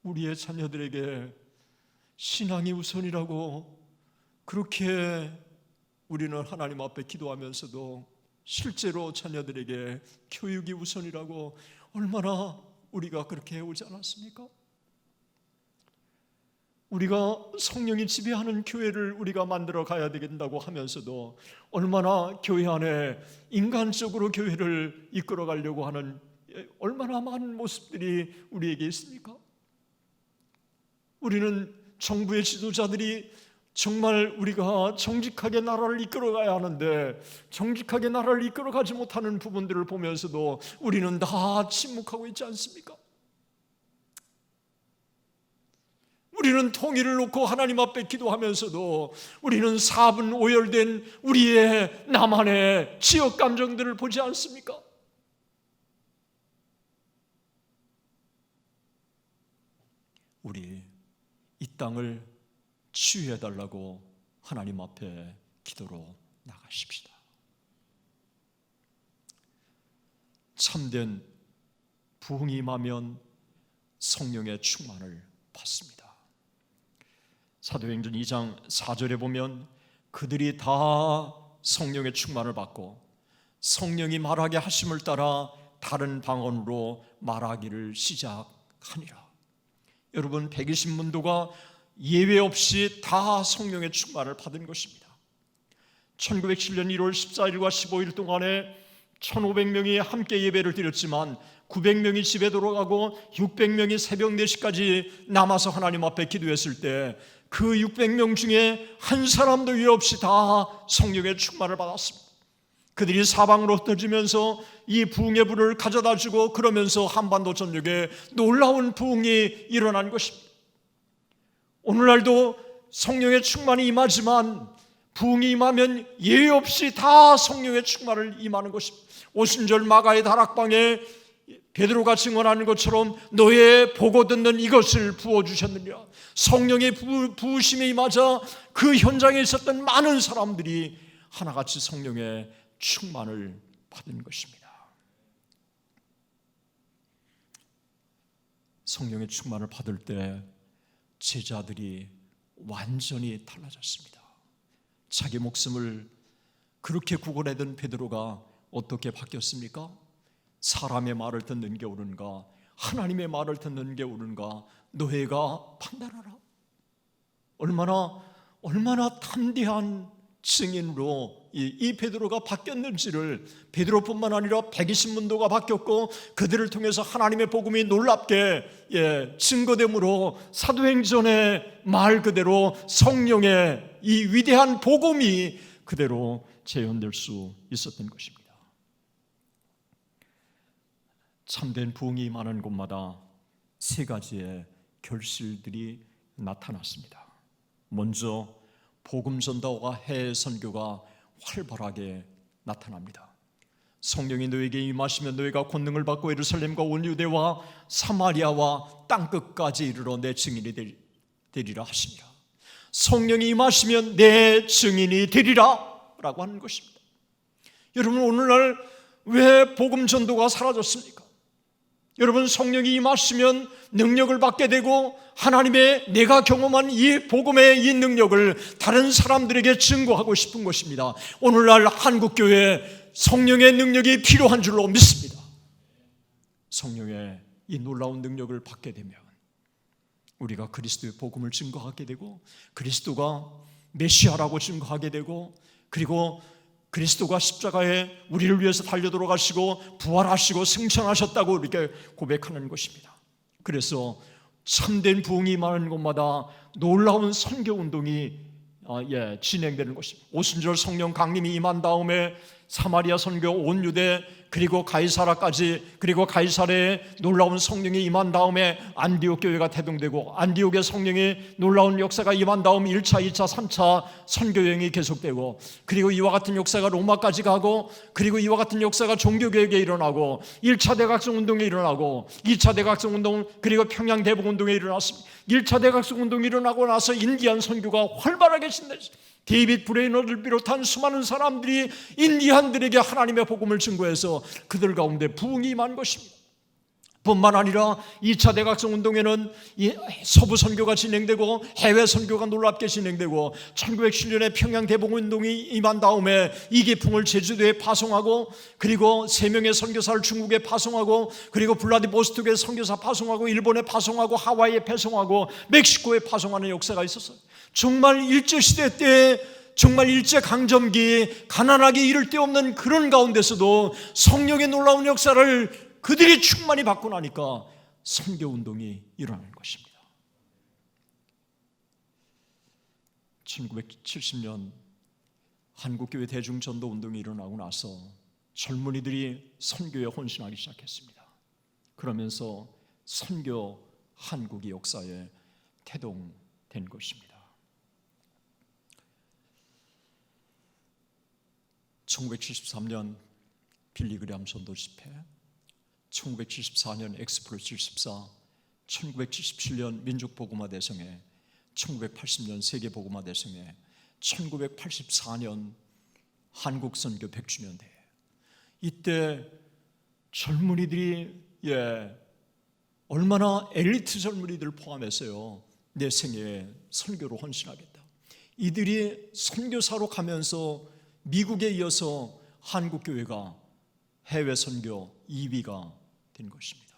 우리의 자녀들에게 신앙이 우선이라고 그렇게 우리는 하나님 앞에 기도하면서도 실제로 자녀들에게 교육이 우선이라고 얼마나 우리가 그렇게 해오지 않았습니까? 우리가 성령이 지배하는 교회를 우리가 만들어 가야 된다고 하면서도 얼마나 교회 안에 인간적으로 교회를 이끌어 가려고 하는 얼마나 많은 모습들이 우리에게 있습니까? 우리는 정부의 지도자들이 정말 우리가 정직하게 나라를 이끌어가야 하는데 정직하게 나라를 이끌어가지 못하는 부분들을 보면서도 우리는 다 침묵하고 있지 않습니까? 우리는 통일을 놓고 하나님 앞에 기도하면서도 우리는 사분오열된 우리의 나만의 지역 감정들을 보지 않습니까? 우리 이 땅을 치유해달라고 하나님 앞에 기도로 나가십시다. 참된 부흥이 임하면 성령의 충만을 받습니다. 사도행전 2장 4절에 보면 그들이 다 성령의 충만을 받고 성령이 말하게 하심을 따라 다른 방언으로 말하기를 시작하니라. 여러분, 120문도가 예외 없이 다 성령의 충만을 받은 것입니다. 1907년 1월 14일과 15일 동안에 1500명이 함께 예배를 드렸지만 900명이 집에 돌아가고 600명이 새벽 4시까지 남아서 하나님 앞에 기도했을 때 그 600명 중에 한 사람도 예외 없이 다 성령의 충만을 받았습니다. 그들이 사방으로 흩어지면서 이 부흥의 불을 가져다 주고 그러면서 한반도 전역에 놀라운 부흥이 일어난 것입니다. 오늘날도 성령의 충만이 임하지만 부흥이 임하면 예외 없이 다 성령의 충만을 임하는 것입니다. 오순절 마가의 다락방에 베드로가 증언하는 것처럼 너의 보고 듣는 이것을 부어주셨느냐. 성령의 부으심에 임하자 그 현장에 있었던 많은 사람들이 하나같이 성령의 충만을 받은 것입니다. 성령의 충만을 받을 때 제자들이 완전히 달라졌습니다. 자기 목숨을 그렇게 구걸하던 베드로가 어떻게 바뀌었습니까? 사람의 말을 듣는 게 옳은가, 하나님의 말을 듣는 게 옳은가, 너희가 판단하라. 얼마나 담대한 증인으로 이 베드로가 바뀌었는지를, 베드로뿐만 아니라 120문도가 바뀌었고 그들을 통해서 하나님의 복음이 놀랍게 증거됨으로 사도행전의 말 그대로 성령의 이 위대한 복음이 그대로 재현될 수 있었던 것입니다. 참된 부흥이 임하는 곳마다 세 가지의 결실들이 나타났습니다. 먼저 복음 전도와 해외 선교가 활발하게 나타납니다. 성령이 너에게 임하시면 너희가 권능을 받고 예루살렘과 온 유대와 사마리아와 땅끝까지 이르러 내 증인이 되리라 하시니라. 성령이 임하시면 내 증인이 되리라 라고 하는 것입니다. 여러분, 오늘날 왜 복음 전도가 사라졌습니까? 여러분, 성령이 임하시면 능력을 받게 되고 하나님의 내가 경험한 이 복음의 이 능력을 다른 사람들에게 증거하고 싶은 것입니다. 오늘날 한국교회에 성령의 능력이 필요한 줄로 믿습니다. 성령의 이 놀라운 능력을 받게 되면 우리가 그리스도의 복음을 증거하게 되고 그리스도가 메시아라고 증거하게 되고 그리고 그리스도가 십자가에 우리를 위해서 달려 돌아가시고 부활하시고 승천하셨다고 이렇게 고백하는 것입니다. 그래서 참된 부흥이 임하는 곳마다 놀라운 선교운동이 진행되는 것입니다. 오순절 성령 강림이 임한 다음에 사마리아 선교, 온 유대, 그리고 가이사라까지, 그리고 가이사라에 놀라운 성령이 임한 다음에 안디옥 교회가 태동되고 안디옥의 성령의 놀라운 역사가 임한 다음 1차, 2차, 3차 선교여행이 계속되고 그리고 이와 같은 역사가 로마까지 가고 그리고 이와 같은 역사가 종교개혁에 일어나고 1차 대각성 운동이 일어나고 2차 대각성 운동 그리고 평양 대복 운동이 일어났습니다. 1차 대각성 운동이 일어나고 나서 인디안 선교가 활발하게 진행됐습니다. 데이빗 브레이너를 비롯한 수많은 사람들이 인디안들에게 하나님의 복음을 증거해서 그들 가운데 부흥이 임한 것입니다. 뿐만 아니라 2차 대각성 운동에는 서부 선교가 진행되고 해외 선교가 놀랍게 진행되고 1907년에 평양 대복 운동이 임한 다음에 이기풍을 제주도에 파송하고 그리고 3명의 선교사를 중국에 파송하고 그리고 블라디보스토크에 선교사 파송하고 일본에 파송하고 하와이에 배송하고 멕시코에 파송하는 역사가 있었어요. 정말 일제시대 때 정말 일제강점기 가난하게 이를 데 없는 그런 가운데서도 성령의 놀라운 역사를 그들이 충만히 받고 나니까 선교운동이 일어나는 것입니다. 1970년 한국교회 대중전도운동이 일어나고 나서 젊은이들이 선교에 헌신하기 시작했습니다. 그러면서 선교 한국이 역사에 태동된 것입니다. 1973년 빌리그람 전도 집회, 1974년 엑스프로 74, 1977년 민족복음화 대성회, 1980년 세계복음화 대성회, 1984년 한국선교 100주년 대회. 이때 젊은이들이 얼마나 엘리트 젊은이들 포함해서요 내 생애에 선교로 헌신하겠다. 이들이 선교사로 가면서 미국에 이어서 한국교회가 해외 선교 2위가 된 것입니다.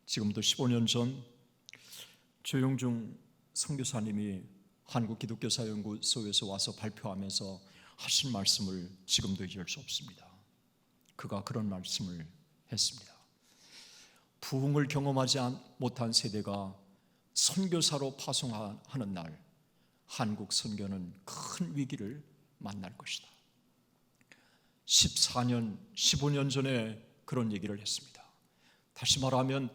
지금부터 15년 전 조용중 선교사님이 한국기독교사연구소에서 와서 발표하면서 하신 말씀을 지금도 잊을 수 없습니다. 그가 그런 말씀을 했습니다. 부흥을 경험하지 못한 세대가 선교사로 파송하는 날 한국 선교는 큰 위기를 만날 것이다. 14년, 15년 전에 그런 얘기를 했습니다. 다시 말하면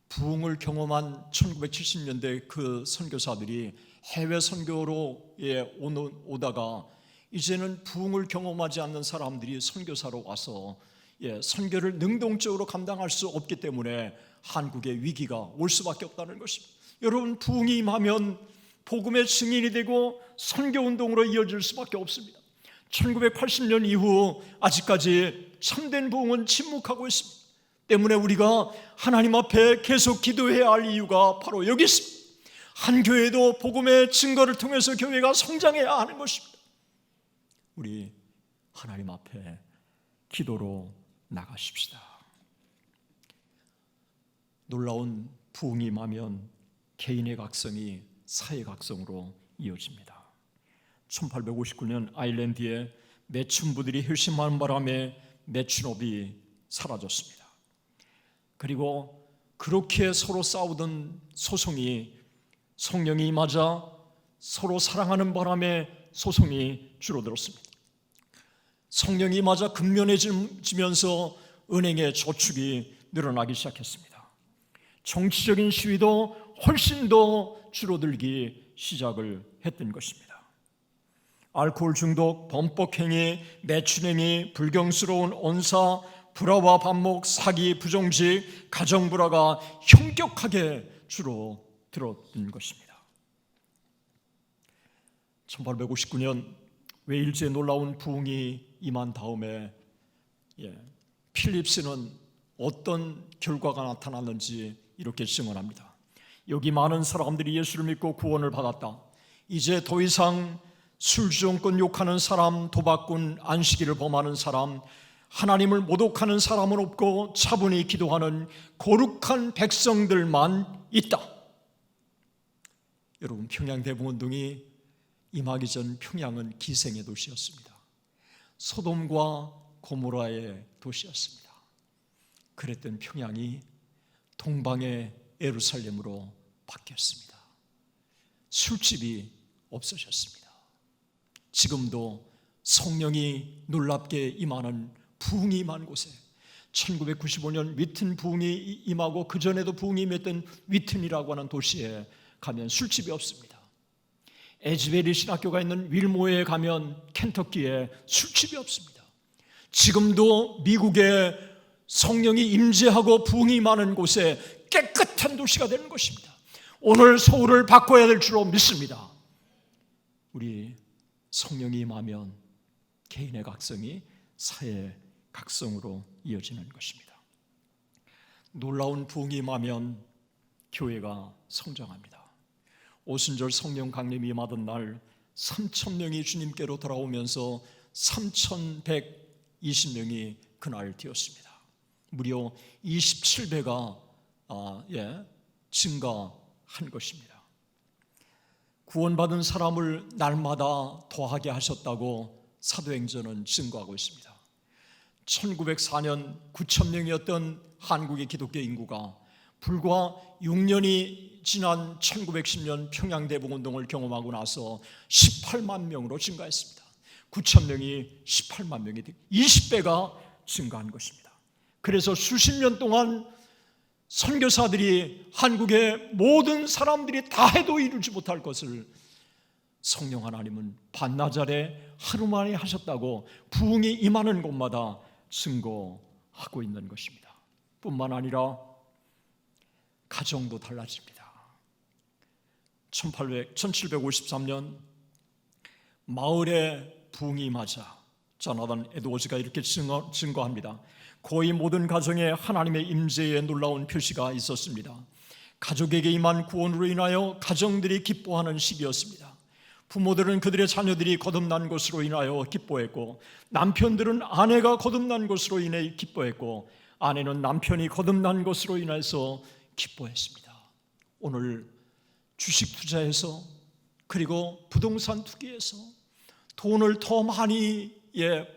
부흥을 경험한 1970년대 그 선교사들이 해외 선교로 오다가 이제는 부흥을 경험하지 않는 사람들이 선교사로 와서 선교를 능동적으로 감당할 수 없기 때문에 한국의 위기가 올 수밖에 없다는 것입니다. 여러분, 부흥이 임하면 복음의 증인이 되고 선교운동으로 이어질 수밖에 없습니다. 1980년 이후 아직까지 참된 부흥은 침묵하고 있습니다. 때문에 우리가 하나님 앞에 계속 기도해야 할 이유가 바로 여기 있습니다. 한 교회도 복음의 증거를 통해서 교회가 성장해야 하는 것입니다. 우리 하나님 앞에 기도로 나가십시다. 놀라운 부흥이 임하면 개인의 각성이 사회 각성으로 이어집니다. 1859년 아일랜드에 매춘부들이 회심하는 바람에 매춘업이 사라졌습니다. 그리고 그렇게 서로 싸우던 소송이 성령이 임하자 서로 사랑하는 바람에 소송이 줄어들었습니다. 성령이 임하자 근면해지면서 은행의 저축이 늘어나기 시작했습니다. 정치적인 시위도 훨씬 더 줄어들기 시작을 했던 것입니다. 알코올 중독, 범법행위, 매춘행위, 불경스러운 언사, 불화와 반목, 사기, 부정직, 가정불화가 현격하게 줄어들었던 것입니다. 1859년 웨일즈에 놀라운 부흥이 임한 다음에 필립스는 어떤 결과가 나타났는지 이렇게 증언합니다. 여기 많은 사람들이 예수를 믿고 구원을 받았다. 이제 더 이상 술주정권 욕하는 사람, 도박꾼, 안식일을 범하는 사람, 하나님을 모독하는 사람은 없고 차분히 기도하는 거룩한 백성들만 있다. 여러분, 평양 대붕운동이 임하기 전 평양은 기생의 도시였습니다. 소돔과 고모라의 도시였습니다. 그랬던 평양이 동방의 예루살렘으로 바뀌었습니다. 술집이 없어졌습니다. 지금도 성령이 놀랍게 임하는 부흥이 임한 곳에 1995년 위튼 부흥이 임하고 그전에도 부흥이 임했던 위튼이라고 하는 도시에 가면 술집이 없습니다. 에즈베리 신학교가 있는 윌모어에 가면 켄터키에 술집이 없습니다. 지금도 미국에 성령이 임재하고 부흥이 임하는 곳에 깨끗한 도시가 되는 것입니다. 오늘 서울을 바꿔야 될 줄로 믿습니다. 우리 성령이 임하면 개인의 각성이 사회의 각성으로 이어지는 것입니다. 놀라운 부흥이 임하면 교회가 성장합니다. 오순절 성령 강림이 임하던 날 3,000명이 주님께로 돌아오면서 3,120명이 그날 되었습니다. 무려 27배가 증가한 것입니다. 구원받은 사람을 날마다 더하게 하셨다고 사도행전은 증거하고 있습니다. 1904년 9,000명이었던 한국의 기독교 인구가 불과 6년이 지난 1910년 평양대붕운동을 경험하고 나서 18만 명으로 증가했습니다. 9,000명이 18만 명이 20배가 증가한 것입니다. 그래서 수십 년 동안 선교사들이 한국의 모든 사람들이 다 해도 이루지 못할 것을 성령 하나님은 반나절에 하루 만에 하셨다고 부흥이 임하는 곳마다 증거하고 있는 것입니다. 뿐만 아니라 가정도 달라집니다. 1753년 마을에 부흥이 임하자 조나단 에드워즈가 이렇게 증거합니다. 거의 모든 가정에 하나님의 임재의 놀라운 표시가 있었습니다. 가족에게 임한 구원으로 인하여 가정들이 기뻐하는 시기였습니다. 부모들은 그들의 자녀들이 거듭난 것으로 인하여 기뻐했고, 남편들은 아내가 거듭난 것으로 인해 기뻐했고, 아내는 남편이 거듭난 것으로 인해서 기뻐했습니다. 오늘 주식 투자에서, 그리고 부동산 투기에서 돈을 더 많이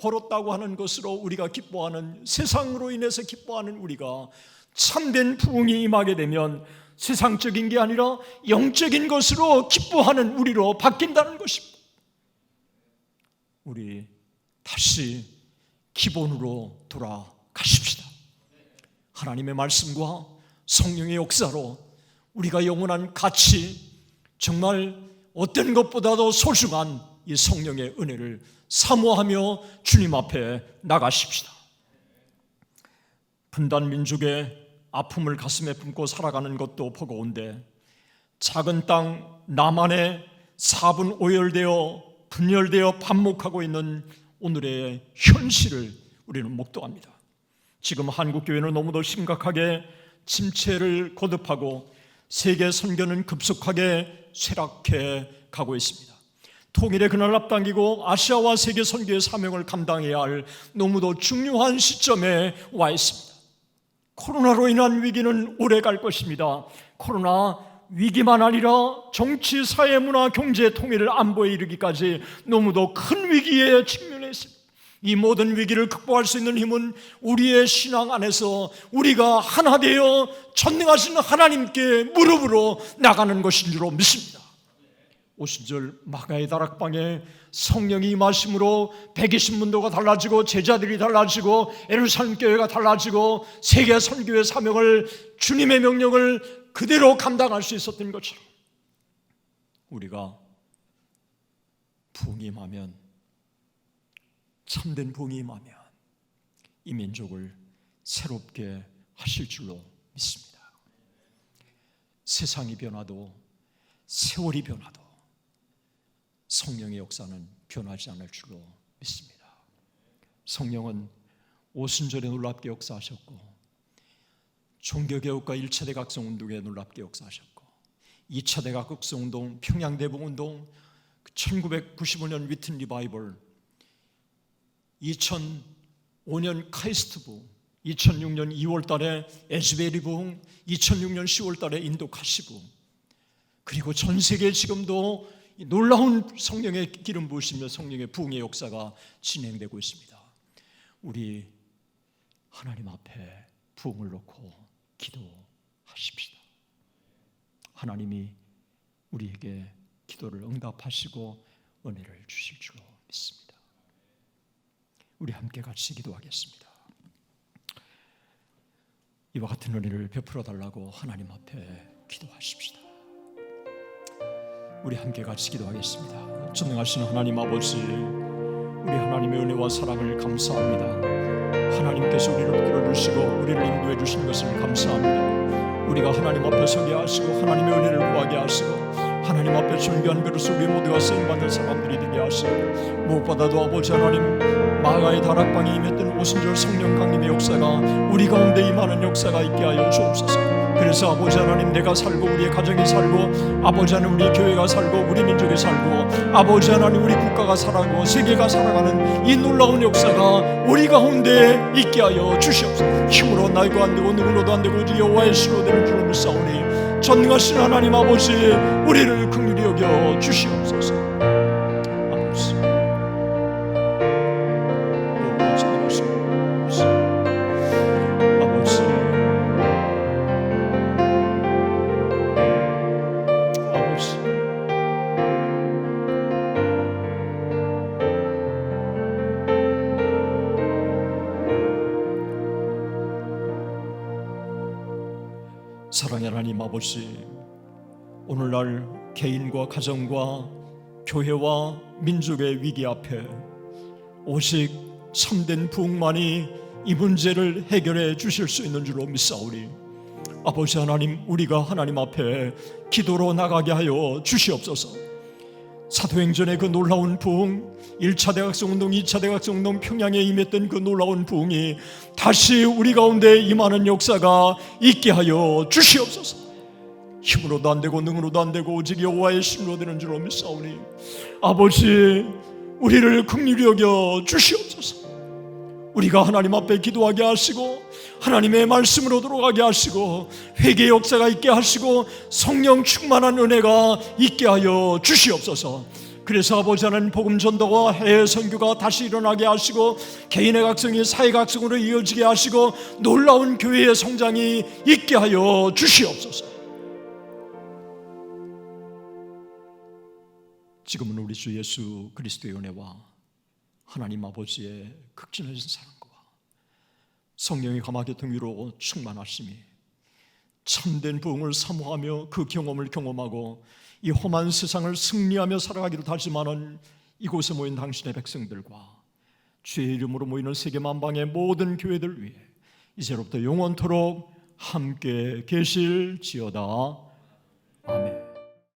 벌었다고 하는 것으로 우리가 기뻐하는, 세상으로 인해서 기뻐하는 우리가 참된 부흥이 임하게 되면 세상적인 게 아니라 영적인 것으로 기뻐하는 우리로 바뀐다는 것입니다. 우리 다시 기본으로 돌아가십시다. 하나님의 말씀과 성령의 역사로 우리가 영원한 가치, 정말 어떤 것보다도 소중한 이 성령의 은혜를 사모하며 주님 앞에 나가십시다. 분단 민족의 아픔을 가슴에 품고 살아가는 것도 버거운데, 작은 땅 남한에 4분 오열되어 분열되어 반목하고 있는 오늘의 현실을 우리는 목도합니다. 지금 한국교회는 너무도 심각하게 침체를 거듭하고 세계 선교는 급속하게 쇠락해 가고 있습니다. 통일의 그날 앞당기고 아시아와 세계 선교의 사명을 감당해야 할 너무도 중요한 시점에 와 있습니다. 코로나로 인한 위기는 오래 갈 것입니다. 코로나 위기만 아니라 정치, 사회, 문화, 경제 통일을 안보에 이르기까지 너무도 큰 위기에 직면해 있습니다. 이 모든 위기를 극복할 수 있는 힘은 우리의 신앙 안에서 우리가 하나 되어 전능하신 하나님께 무릎으로 나가는 것인 줄 믿습니다. 오순절 마가의 다락방에 성령이 임하심으로 120문도가 달라지고 제자들이 달라지고 예루살렘 교회가 달라지고 세계 선교의 사명을, 주님의 명령을 그대로 감당할 수 있었던 것처럼 우리가 부흥이 임하면, 참된 부흥이 임하면 이 민족을 새롭게 하실 줄로 믿습니다. 세상이 변화도 세월이 변화도 성령의 역사는 변하지 않을 줄로 믿습니다. 성령은 오순절에 놀랍게 역사하셨고, 종교개혁과 1차 대각성운동에 놀랍게 역사하셨고, 2차 대각성운동, 평양대복운동, 1995년 위튼 리바이벌, 2005년 카이스트부, 2006년 2월 달에 에즈베리 부흥, 2006년 10월 달에 인도 카시부, 그리고 전 세계에 지금도 놀라운 성령의 기름 부으시며 성령의 부흥의 역사가 진행되고 있습니다. 우리 하나님 앞에 부흥을 놓고 기도하십시다. 하나님이 우리에게 기도를 응답하시고 은혜를 주실 줄로 믿습니다. 우리 함께 같이 기도하겠습니다. 이와 같은 은혜를 베풀어 달라고 하나님 앞에 기도하십시다. 우리 함께 같이 기도하겠습니다. 전능하신 하나님 아버지, 우리 하나님의 은혜와 사랑을 감사합니다. 하나님께서 우리를 끌어주시고 우리를 인도해 주신 것을 감사합니다. 우리가 하나님 앞에 서게 하시고 하나님의 은혜를 구하게 하시고 하나님 앞에 존귀한 그릇을 우리 모두가 쓰임받는 사람들이 되게 하시고, 무엇보다도 아버지 하나님, 마가의 다락방에 임했던 오순절 성령 강림의 역사가 우리 가운데 임하는 역사가 있게 하여 주옵소서. 그래서 아버지 하나님, 내가 살고 우리의 가정이 살고 아버지 하나님 우리 교회가 살고 우리 민족이 살고 아버지 하나님 우리 국가가 살아가고 세계가 살아가는 이 놀라운 역사가 우리 가운데 있게 하여 주시옵소서. 힘으로 나이도 안 되고 능으로도 안 되고 오직 여호와의 신으로 되는 줄로 믿사오니 전능하신 하나님 아버지, 우리를 긍휼히 여겨 주시옵소서. 아버지, 사랑의 하나님 아버지, 오늘날 개인과 가정과 교회와 민족의 위기 앞에 오직 참된 부흥만이 이 문제를 해결해 주실 수 있는 줄로 믿사오니 아버지 하나님, 우리가 하나님 앞에 기도로 나가게 하여 주시옵소서. 사도행전의 그 놀라운 부흥, 1차 대각성운동, 2차 대각성운동, 평양에 임했던 그 놀라운 부흥이 다시 우리 가운데 임하는 역사가 있게 하여 주시옵소서. 힘으로도 안 되고 능으로도 안 되고 오직 여호와의 심으로 되는 줄로 믿사오니 아버지, 우리를 긍휼히 여겨 주시옵소서. 우리가 하나님 앞에 기도하게 하시고 하나님의 말씀으로 들어가게 하시고 회개의 역사가 있게 하시고 성령 충만한 은혜가 있게 하여 주시옵소서. 그래서 아버지 하나님, 복음 전도와 해외 선교가 다시 일어나게 하시고 개인의 각성이 사회 각성으로 이어지게 하시고 놀라운 교회의 성장이 있게 하여 주시옵소서. 지금은 우리 주 예수 그리스도의 은혜와 하나님 아버지의 극진하신 사랑과 성령의 감화교통 위로 충만하심이 참된 부흥을 사모하며 그 경험을 경험하고 이 험한 세상을 승리하며 살아가기를 다짐하는 이곳에 모인 당신의 백성들과 주의 이름으로 모이는 세계 만방의 모든 교회들 위해 이제로부터 영원토록 함께 계실지어다. 아멘.